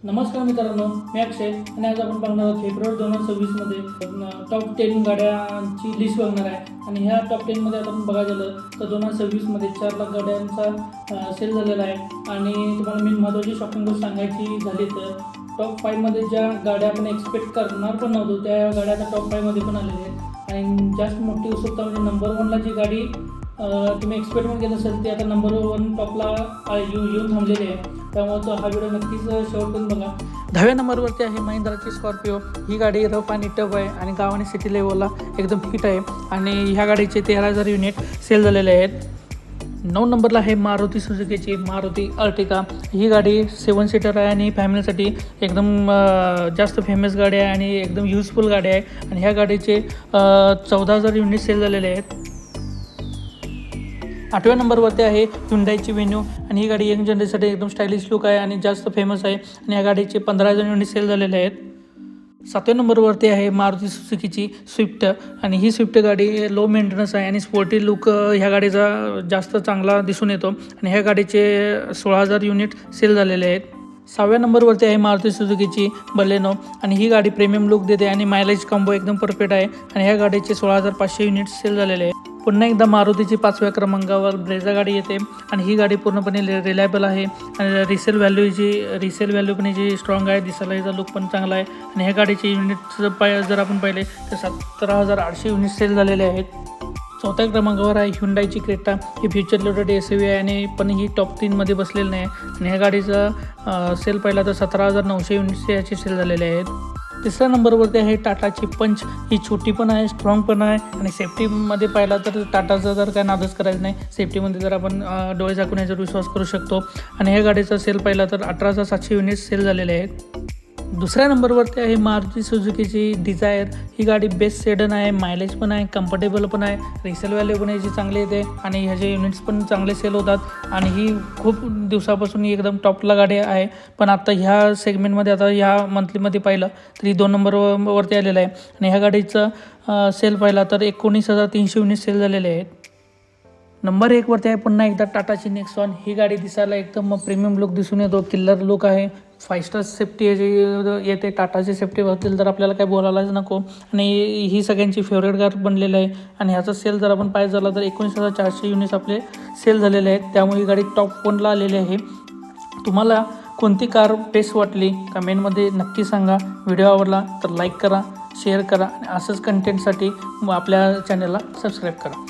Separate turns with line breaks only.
नमस्कार मित्रांनो, मी अक्षय आणि आज आपण बघणार आहोत फेब्रुवारी 2026मध्ये टॉप 10 गाड्यांची लिस्ट बघणार आहे. आणि ह्या टॉप 10मध्ये आता आपण बघायला गेलं तर 2026मध्ये 4 लाख गाड्यांचा सेल झालेला आहे. आणि तुम्हाला मी महत्त्वाची शॉपिंग गोष्ट सांगायची झाली तर टॉप 5मध्ये ज्या गाड्या आपण एक्सपेक्ट करणार पण नव्हतो त्या गाड्या आता टॉप 5मध्ये पण आलेल्या आहेत. आणि जास्त मोठी उत्सुकता म्हणजे नंबर 1ला जी गाडी तुम्ही एक्सपेक्टमेंट केलं असेल ती आता नंबर 1 टॉपला येऊन थांबलेली आहे. त्यामुळे हा व्हिडिओ नक्कीच शेवटपर्यंत बघा. 10व्या नंबरवरती आहे महिंद्राची स्कॉर्पिओ. ही गाडी रफ आणि टफ आहे आणि गाव आणि सिटी लेवलला एकदम फिट आहे. आणि ह्या गाडीचे 13,000 युनिट सेल झालेले आहेत. 9 नंबरला आहे मारुती सुझुकीची मारुती अर्टिगा. ही गाडी 7 सीटर आहे आणि फॅमिलीसाठी एकदम जास्त फेमस गाडी आहे आणि एकदम युजफुल गाडी आहे. आणि ह्या गाडीचे 14,000 युनिट सेल झालेले आहेत. 8व्या नंबरवरती आहे ह्युंडाईची वेन्यू. आणि ही गाडी यंग जनरेशनसाठी एकदम स्टायलिश लुक आहे आणि जास्त फेमस आहे. आणि या गाडीचे 15,000 युनिट सेल झालेले आहेत. 7व्या नंबरवरती आहे मारुती सुझुकीची स्विफ्ट. आणि ही स्विफ्ट गाडी लो मेंटेनन्स आहे आणि स्पोर्टी लुक ह्या गाडीचा जास्त चांगला दिसून येतो. आणि ह्या गाडीचे 16,000 युनिट सेल झालेले आहेत. 6व्या नंबरवरती आहे मारुती सुझुकीची बलेनो. आणि ही गाडी प्रीमियम लुक देते आणि मायलेज कॉम्बो एकदम परफेक्ट आहे. आणि ह्या गाडीचे 16,500 युनिट सेल झालेले आहे. पुन्हा एकदा मारुतीची 5व्या क्रमांकावर ब्रेझा गाडी येते. आणि ही गाडी पूर्णपणे रिलायबल आहे आणि रिसेल व्हॅल्यू पण जी स्ट्रॉंग आहे. दिसायला याचा लुक पण चांगला आहे. आणि ह्या गाडीचे युनिट जर आपण पाहिले तर 17,800 युनिट सेल झालेले आहेत. 4थ्या क्रमांकावर आहे ह्युंडाईची क्रेटा. ही फ्युचर लोडेड SUV आहे आणि पण ही टॉप 3मध्ये बसलेली नाही. आणि ह्या गाडीचा सेल पाहिला तर 17,900 युनिट्स याचे सेल झालेले आहेत. 3ऱ्या नंबरवरती आहे टाटाची पंच. ही छोटी पण आहे, स्ट्रॉंग पण आहे. आणि सेफ्टीमध्ये पाहिला तर टाटाचा तर काय नादच करायचं नाही. सेफ्टीमध्ये जर आपण डोळे झाकून याच्यावर विश्वास करू शकतो. आणि ह्या गाडीचा सेल पाहिला तर 18,700 युनिट्स सेल झालेले आहेत. 2ऱ्या नंबरवरती आहे मारुती सुझुकीची डिझायर. ही गाडी बेस्ट सेडन आहे, मायलेज पण आहे, कम्फर्टेबल पण आहे, रिसेल व्हॅल्यू पण याची चांगली येते आणि ह्याचे युनिट्स पण चांगले सेल होतात. आणि ही खूप दिवसापासून ही एकदम टॉपला गाडी आहे. पण आता ह्या सेगमेंटमध्ये आता ह्या मंथलीमध्ये पाहिलं तर ही 2 नंबरवरती आलेलं आहे. आणि ह्या गाडीचं सेल पाहिला तर 19,300 युनिट सेल झालेले आहेत. नंबर 1वरती आहे पुन्हा एकदा टाटाची नेक्सॉन. ही गाडी दिसायला एकदम प्रीमियम लुक दिसून येतो, किल्लर लुक आहे, 5 स्टार सेफ्टी याची येते. टाटाची सेफ्टीबद्दल तर आपल्याला काय बोलायलाच नको. आणि ही सगळ्यांची फेवरेट कार बनलेली आहे. आणि ह्याचा सेल जर आपण पाहिजे झाला तर 19,400 युनिट्स आपले सेल झालेले आहेत. त्यामुळे ही गाडी टॉप 1ला आलेली आहे. तुम्हाला कोणती कार बेस्ट वाटली कमेंटमध्ये नक्की सांगा. व्हिडिओ आवडला तर लाईक करा, शेअर करा आणि असंच कंटेंटसाठी आपल्या चॅनलला सबस्क्राईब करा.